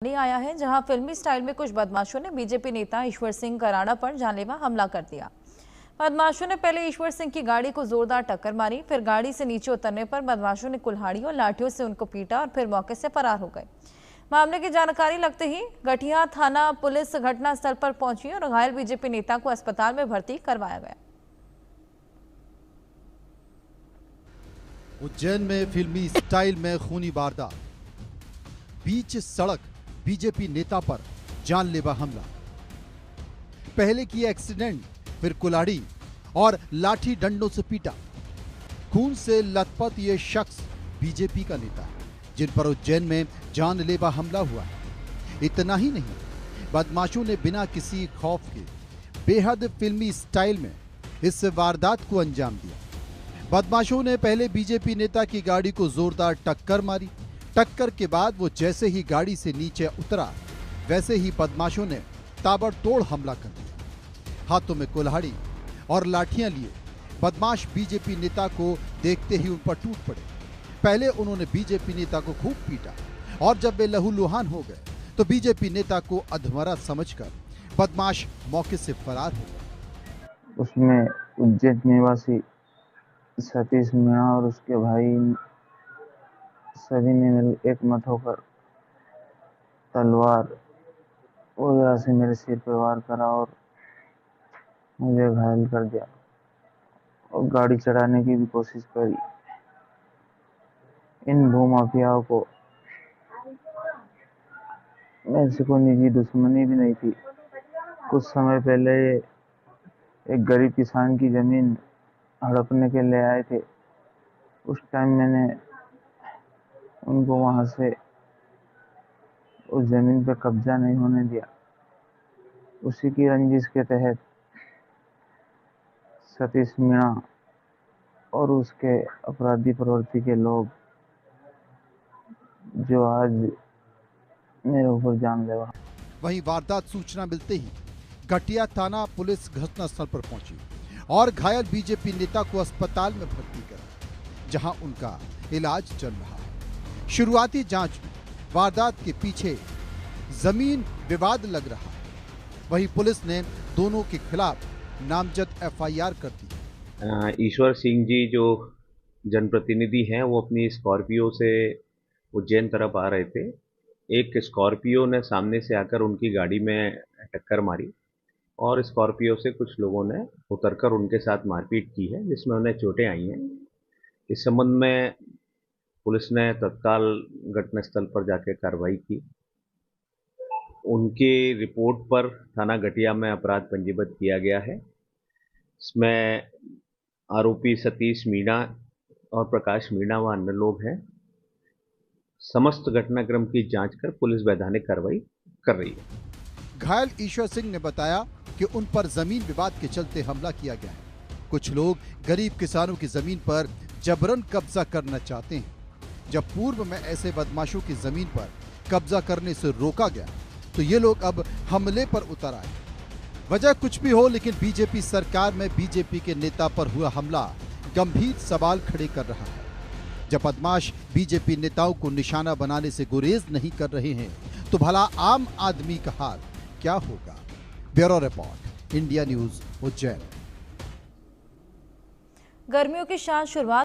नहीं आया है, जहां फिल्मी स्टाइल में कुछ बदमाशों ने बीजेपी नेता ईश्वर सिंह कराड़ा पर जानलेवा हमला कर दिया। बदमाशों ने पहले ईश्वर सिंह की गाड़ी को जोरदार टक्कर मारी, फिर गाड़ी से नीचे उतरने पर बदमाशों ने कुल्हाड़ी और लाठियों से उनको पीटा और फिर मौके से फरार हो गए। मामले की जानकारी लगते ही गठिया थाना पुलिस घटनास्थल पर पहुंची और घायल बीजेपी नेता को अस्पताल में भर्ती करवाया गया। उज्जैन में फिल्मी स्टाइल में खूनी वारदात, बीच सड़क बीजेपी नेता पर जानलेवा हमला। पहले किया एक्सीडेंट, फिर कुल्हाड़ी और लाठी डंडों से पीटा। खून से लथपथ ये शख्स बीजेपी का नेता है, जिन पर उज्जैन में जानलेवा हमला हुआ है। इतना ही नहीं, बदमाशों ने बिना किसी खौफ के बेहद फिल्मी स्टाइल में इस वारदात को अंजाम दिया। बदमाशों ने पहले बीजेपी नेता की गाड़ी को जोरदार टक्कर मारी। टक्कर के बाद वो जैसे ही गाड़ी से नीचे उतरा, वैसे ही बदमाशों ने ताबड़तोड़ हमला कर दिया। हाथों में कुल्हाड़ी और लाठियां लिए बदमाश बीजेपी नेता को देखते ही उन पर टूट पड़े। पहले उन्होंने बीजेपी नेता को खूब पीटा और जब वे लहूलुहान हो गए तो बीजेपी नेता को अधमरा समझकर बदमाश मौके से फरार हो गए। उसमें उज्जैन निवासी सतीश मीणा और उसके भाई सभी ने मिल एकमत होकर तलवार वगैरह से मेरे सिर पे वार करा और मुझे घायल कर दिया और गाड़ी चढ़ाने की भी कोशिश करी। इन भूमाफियाओं को मेरे से कोई निजी दुश्मनी भी नहीं थी। कुछ समय पहले एक गरीब किसान की जमीन हड़पने के लिए आए थे। उस टाइम मैंने उनको वहां से उस जमीन पे कब्जा नहीं होने दिया। उसी की रंजिश के तहत सतीश मीणा और उसके अपराधी प्रवृत्ति के लोग जो आज मेरे ऊपर जानलेवा। वहीं वारदात सूचना मिलते ही गठिया थाना पुलिस घटनास्थल पर पहुंची और घायल बीजेपी नेता को अस्पताल में भर्ती करा, जहां उनका इलाज चल रहा है। शुरुआती जांच में वारदात के पीछे जमीन विवाद लग रहा है। वहीं पुलिस ने दोनों के खिलाफ नामजद एफआईआर कर दी। ईश्वर सिंह जी जो जनप्रतिनिधि हैं, वो अपनी स्कॉर्पियो से उज्जैन तरफ आ रहे थे। एक स्कॉर्पियो ने सामने से आकर उनकी गाड़ी में टक्कर मारी और स्कॉर्पियो से कुछ लोगों ने उतरकर उनके साथ मारपीट की है, जिसमें उन्हें चोटें आई हैं। इस संबंध में पुलिस ने तत्काल घटनास्थल पर जाकर कार्रवाई की। उनकी रिपोर्ट पर थाना गठिया में अपराध पंजीबद्ध किया गया है। इसमें आरोपी सतीश मीणा और प्रकाश मीणा व अन्य लोग हैं। समस्त घटनाक्रम की जांच कर पुलिस वैधानिक कार्रवाई कर रही है। घायल ईश्वर सिंह ने बताया कि उन पर जमीन विवाद के चलते हमला किया गया है। कुछ लोग गरीब किसानों की जमीन पर जबरन कब्जा करना चाहते हैं। जब पूर्व में ऐसे बदमाशों की जमीन पर कब्जा करने से रोका गया तो ये लोग अब हमले पर उतर आए। वजह कुछ भी हो, लेकिन बीजेपी सरकार में बीजेपी के नेता पर हुआ हमला गंभीर सवाल खड़े कर रहा है। जब बदमाश बीजेपी नेताओं को निशाना बनाने से गुरेज नहीं कर रहे हैं तो भला आम आदमी का हाल क्या होगा? Bureau report, India news, Ujjain. गर्मियों की शान शुरुआत